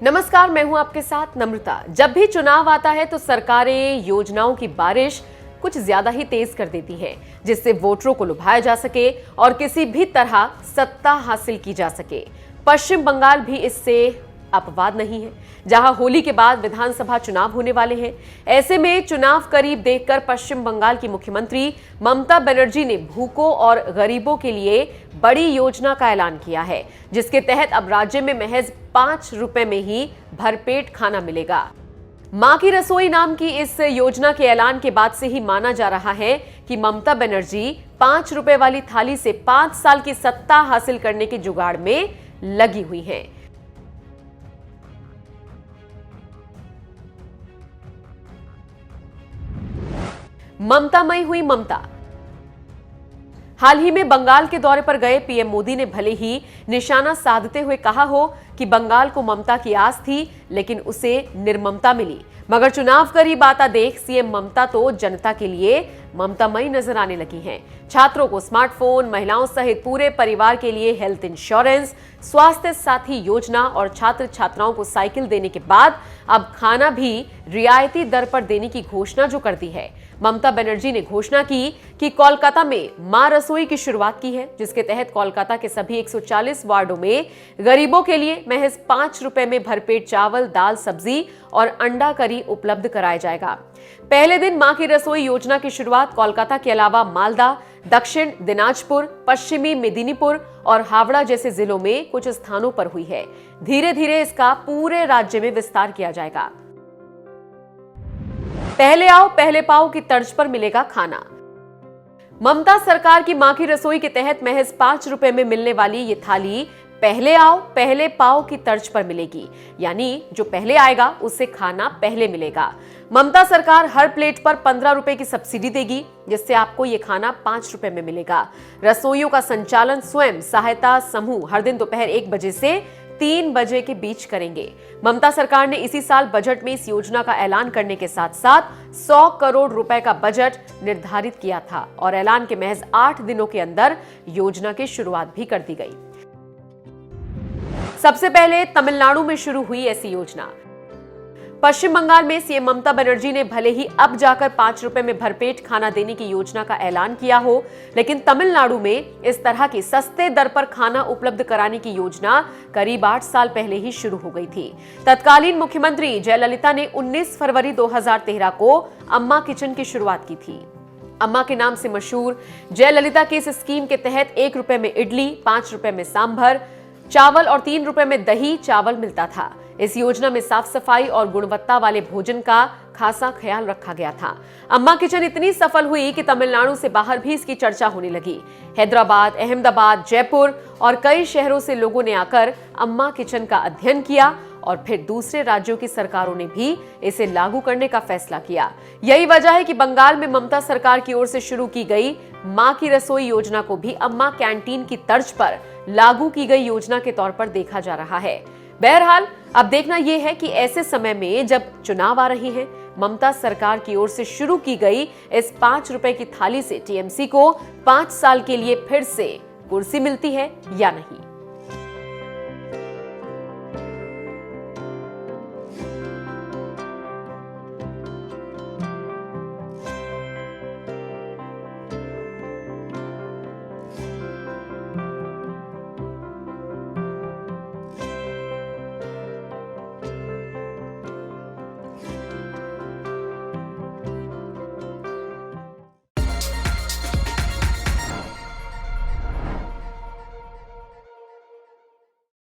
नमस्कार, मैं हूं आपके साथ नम्रता। जब भी चुनाव आता है तो सरकारें योजनाओं की बारिश कुछ ज्यादा ही तेज कर देती हैं, जिससे वोटरों को लुभाया जा सके और किसी भी तरह सत्ता हासिल की जा सके। पश्चिम बंगाल भी इससे अपवाद नहीं है, जहां होली के बाद विधानसभा चुनाव होने वाले हैं। ऐसे में चुनाव करीब देखकर पश्चिम बंगाल की मुख्यमंत्री ममता बनर्जी ने भूखों और गरीबों के लिए बड़ी योजना का ऐलान किया है, जिसके तहत अब राज्य में महज 5 रुपए में ही भरपेट खाना मिलेगा। मां की रसोई नाम की इस योजना के ऐलान के बाद से ही माना जा रहा है कि ममता बनर्जी 5 रुपए वाली थाली से 5 साल की सत्ता हासिल करने के जुगाड़ में लगी हुई हैं। ममतामयी हुई ममता। हाल ही में बंगाल के दौरे पर गए पीएम मोदी ने भले ही निशाना साधते हुए कहा हो कि बंगाल को ममता की आस थी, लेकिन उसे निर्ममता मिली। मगर चुनाव करीब आता देख सीएम ममता तो जनता के लिए ममतामयी नजर आने लगी हैं। छात्रों को स्मार्टफोन, महिलाओं सहित पूरे परिवार के लिए हेल्थ इंश्योरेंस, स्वास्थ्य साथी योजना और छात्र छात्राओं को साइकिल देने के बाद अब खाना भी रियायती दर पर देने की घोषणा जो कर दी है। ममता बनर्जी ने घोषणा की कि कोलकाता में मां रसोई की शुरुआत की है, जिसके तहत कोलकाता के सभी 140 वार्डों में गरीबों के लिए महज 5 रुपए में भरपेट चावल, दाल, सब्जी और अंडा करी उपलब्ध कराया जाएगा। पहले दिन मां की रसोई योजना की शुरुआत कोलकाता के अलावा मालदा, दक्षिण दिनाजपुर, पश्चिमी मेदिनीपुर और हावड़ा जैसे जिलों में कुछ स्थानों पर हुई है। धीरे धीरे इसका पूरे राज्य में विस्तार किया जाएगा। पहले आओ पहले पाओ की तर्ज पर मिलेगा खाना। ममता सरकार की मां की रसोई के तहत महज 5 रुपए में मिलने वाली ये थाली पहले आओ पहले पाओ की तर्ज पर मिलेगी, यानी जो पहले आएगा उससे खाना पहले मिलेगा। ममता सरकार हर प्लेट पर 15 रुपए की सब्सिडी देगी, जिससे आपको ये खाना 5 रुपए में मिलेगा। रसोइयों का संचालन स्वयं सहायता समूह हर दिन दोपहर 1 बजे से 3 बजे के बीच करेंगे। ममता सरकार ने इसी साल बजट में इस योजना का ऐलान करने के साथ साथ 100 करोड़ रुपए का बजट निर्धारित किया था और ऐलान के महज 8 दिनों के अंदर योजना की शुरुआत भी कर दी गई। सबसे पहले तमिलनाडु में शुरू हुई ऐसी योजना। पश्चिम बंगाल में सीएम ममता बनर्जी ने भले ही अब जाकर 5 रुपए में भरपेट खाना देने की योजना का ऐलान किया हो, लेकिन तमिलनाडु में इस तरह की सस्ते दर पर खाना उपलब्ध कराने की योजना करीब 8 साल पहले ही शुरू हो गई थी। तत्कालीन मुख्यमंत्री जयललिता ने 19 फरवरी 2013 को अम्मा किचन की शुरुआत की थी। अम्मा के नाम से मशहूर जयललिता की इस स्कीम के तहत 1 रुपए में इडली, 5 रुपए में सांभर चावल और 3 रुपए में दही चावल मिलता था। इस योजना में साफ सफाई और गुणवत्ता वाले भोजन का खासा ख्याल रखा गया था। अम्मा किचन इतनी सफल हुई कि तमिलनाडु से बाहर भी इसकी चर्चा होने लगी। हैदराबाद, अहमदाबाद, जयपुर और कई शहरों से लोगों ने आकर अम्मा किचन का अध्ययन किया और फिर दूसरे राज्यों की सरकारों ने भी इसे लागू करने का फैसला किया। यही वजह है कि बंगाल में ममता सरकार की ओर से शुरू की गई मां की रसोई योजना को भी अम्मा कैंटीन की तर्ज पर लागू की गई योजना के तौर पर देखा जा रहा है। बहरहाल अब देखना यह है कि ऐसे समय में जब चुनाव आ रहे हैं, ममता सरकार की ओर से शुरू की गई इस 5 रुपए की थाली से टीएमसी को 5 साल के लिए फिर से कुर्सी मिलती है या नहीं।